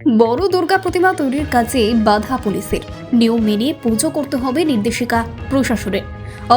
বড় দুর্গা প্রতিমা তৈরির কাজে বাধা পুলিশের। নিয়ম মেনে পুজো করতে হবে নির্দেশিকা প্রশাসনের।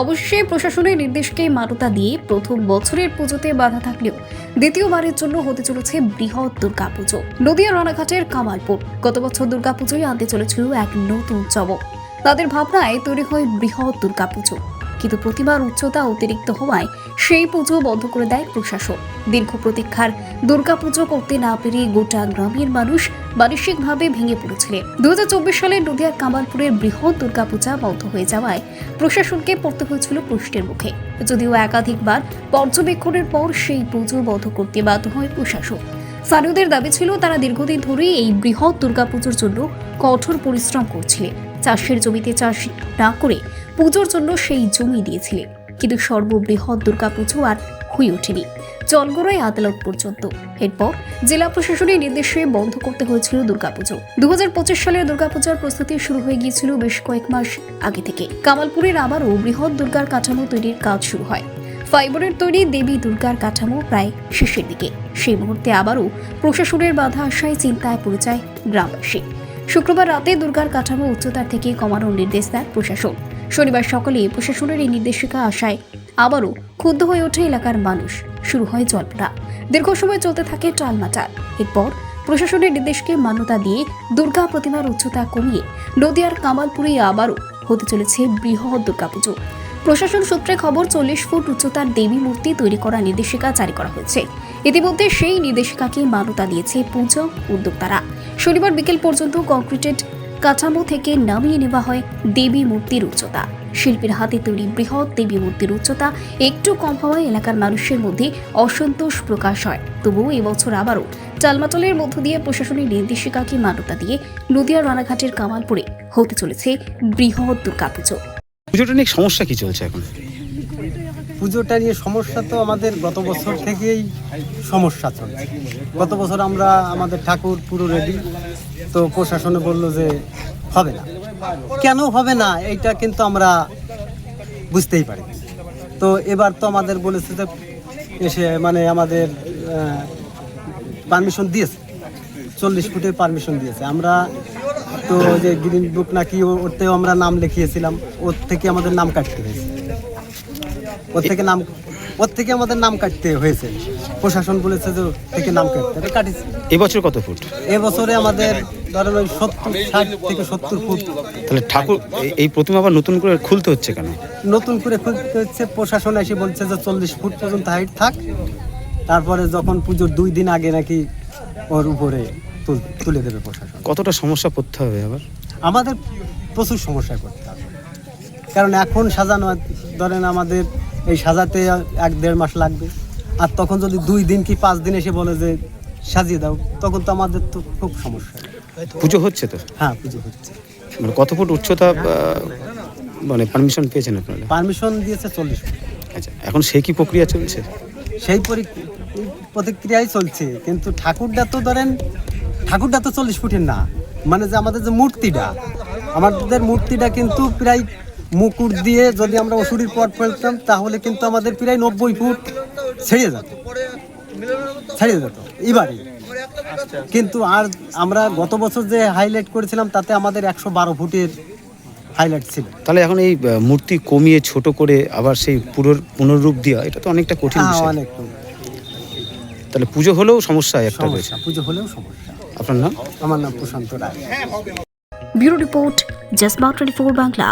অবশ্যই প্রশাসনের নির্দেশকে মান্যতা দিয়ে প্রথম বছরের পুজোতে বাধা থাকলেও দ্বিতীয়বারের জন্য হতে চলেছে বৃহৎ দুর্গাপুজো। নদিয়া রানাঘাটের কামালপুর গত বছর দুর্গাপুজোয় আনতে চলেছিল এক নতুন চমক। তাদের ভাবনায় তৈরি হয় বৃহৎ দুর্গাপুজো, কিন্তু প্রতিমার উচ্চতা অতিরিক্ত হওয়ায় সেই পুজো বন্ধ করে দেয় প্রশাসন। দীর্ঘ প্রতীক্ষার দুর্গাপুজো করতে না পেরে গোটা গ্রামের মানুষ মানসিকভাবে ভেঙে পড়েছিলেন। 2024 সালে নদিয়ার কামালপুরের বৃহৎ দুর্গাপূজা বন্ধ হয়ে যাওয়ায় প্রশাসনকে পড়তে হয়েছিল প্রশ্নের মুখে। যদিও একাধিকবার পর্যবেক্ষণের পর সেই পুজো বন্ধ করতে বাধ্য হয় প্রশাসন। স্থানীয়দের দাবি ছিল তারা দীর্ঘদিন ধরেই এই বৃহৎ দুর্গাপুজোর জন্য কঠোর পরিশ্রম করছিলেন। চাষের জমিতে চাষ না করে পুজোর জন্য সেই জমি দিয়েছিলেন, কিন্তু সর্ববৃহৎ দুর্গাপুজো আর হয়ে ওঠেনি, জলগড়ায় আদালত পর্যন্ত। এরপর জেলা প্রশাসনের নির্দেশে বন্ধ করতে হয়েছিল দুর্গাপুজো। 2025 সালের দুর্গাপূজার প্রস্তুতি শুরু হয়ে গিয়েছিল বেশ কয়েক মাস আগে থেকে। কামালপুরের আবারও বৃহৎ দুর্গার কাঠামো তৈরির কাজ শুরু হয়। ফাইবারের তৈরি দেবী দুর্গার কাঠামো প্রায় শেষের দিকে। সেই মুহূর্তে আবারও প্রশাসনের বাধা আসায় চিন্তায় পড়ে যায় গ্রামবাসী। শুক্রবার রাতে দুর্গার কাঠামো উচ্চতার থেকে কমানোর নির্দেশ দেয় প্রশাসন। শনিবার সকালে প্রশাসনের এই নির্দেশিকা আসায় আবারও ক্ষুব্ধ হয়ে ওঠে এলাকার মানুষ। শুরু হয় জল্পনা। দীর্ঘ সময় চলতে থাকে টালমাটাল। এরপর প্রশাসনের নির্দেশকে মান্যতা দিয়ে দুর্গা প্রতিমার উচ্চতা কমিয়ে নদিয়ার কামালপুরে আবারও হতে চলেছে বৃহৎ দুর্গাপুজো। প্রশাসন সূত্রে খবর 40 ফুট উচ্চতার দেবী মূর্তি তৈরি করার নির্দেশিকা জারি করা হয়েছে। ইতিমধ্যে সেই নির্দেশিকাকে মান্যতা দিয়েছে পুজো উদ্যোক্তারা। শনিবার বিকেল পর্যন্ত কংক্রিটেড কাঠামো থেকে নামিয়ে নেওয়া হয় দেবী মূর্তির উচ্চতা। শিল্পীর হাতে তৈরি বৃহৎ দেবী মূর্তির উচ্চতা একটু কম হওয়ায় এলাকার মানুষের মধ্যে অসন্তোষ প্রকাশ হয়। তবুও এবছর আবারও টালমাটালের মধ্য দিয়ে প্রশাসনের নির্দেশিকাকে মান্যতা দিয়ে নদিয়ার রানাঘাটের কামালপুরে হতে চলেছে বৃহৎ দুর্গাপুজো। পুজোটা নিয়ে সমস্যা কি চলছে এখন? পুজোটা নিয়ে সমস্যা তো আমাদের গত বছর থেকেই সমস্যা চলছে। গত বছর আমরা আমাদের ঠাকুর পুরো রেডি, তো প্রশাসনে বললো যে হবে না। কেন হবে না এইটা কিন্তু আমরা বুঝতেই পারি। তো এবার তো আমাদের বলেছে যে এসে মানে আমাদের পারমিশন দিয়েছে, 40 ফুটের পারমিশন দিয়েছে। আমরা তো যে গ্রিন বুক নাকি ওতেও আমরা নাম লিখিয়েছিলাম, ওর থেকে আমাদের নাম কাটতে হয়েছে। ওর থেকে আমাদের নাম কাটতে হয়েছে। প্রশাসন বলেছে যে ওর থেকে নাম কাটতে কাটিছে। এবছর কত ফুট? এবছরে আমাদের ধরেন ওই 60 থেকে 70 ফুট। তাহলে ঠাকুর এই প্রতিমা আবার নতুন করে খুলতে হচ্ছে কেন? নতুন করে খুলতে হচ্ছে, প্রশাসন এসে বলছে যে 40 ফুট পর্যন্ত হাইট থাক, তারপরে যখন পুজোর 2 দিন আগে নাকি ওর উপরে তুলে দেবে প্রশাসন। কতটা সমস্যা পড়তে হবে আবার? আমাদের প্রচুর সমস্যায় পড়তে হবে, কারণ এখন সাজানো ধরেন আমাদের এই সাজাতে 1-1.5 মাস লাগবে, আর তখন যদি 2 দিন কি 5 দিন এসে বলে যে সাজিয়ে দাও, তখন তো আমাদের তো খুব সমস্যা। পুজো হচ্ছে তো? হ্যাঁ, পুজো হচ্ছে। মানে কত ফুট উচ্চতা মানে পারমিশন পেয়েছেন আপনারা? পারমিশন দিয়েছে 40 ফুট। আচ্ছা, এখন সেই কি প্রক্রিয়া চলছে? সেই প্রতিক্রিয়াই চলছে, কিন্তু ঠাকুরটা তো ধরেন ঠাকুরটা তো 40 ফুটের না। মানে যে আমাদের যে আমাদের মূর্তিটা কিন্তু প্রায় মুকুট দিয়ে যদি আমরা ওষুধের পট ফেলতাম তাহলে কিন্তু আমাদের প্রায় 90 ফুট ছেড়ে যেত এবারে। কিন্তু আর আমরা গত বছর যে হাইলাইট করেছিলাম তাতে আমাদের 112 ফুটের হাইলাইট ছিল। তাহলে এখন এই মূর্তি কমিয়ে ছোট করে আবার সেই পুনরূপ দেওয়া, এটা তো অনেকটা কঠিন বিষয়। অনেক। তাহলে পুজো হলেও সমস্যা একটা রয়েছে। পুজো হলেও সমস্যা। আপনার নাম? আমার নাম প্রশান্ত রায়। ব্যুরো রিপোর্ট, জেসমা 24 বাংলা।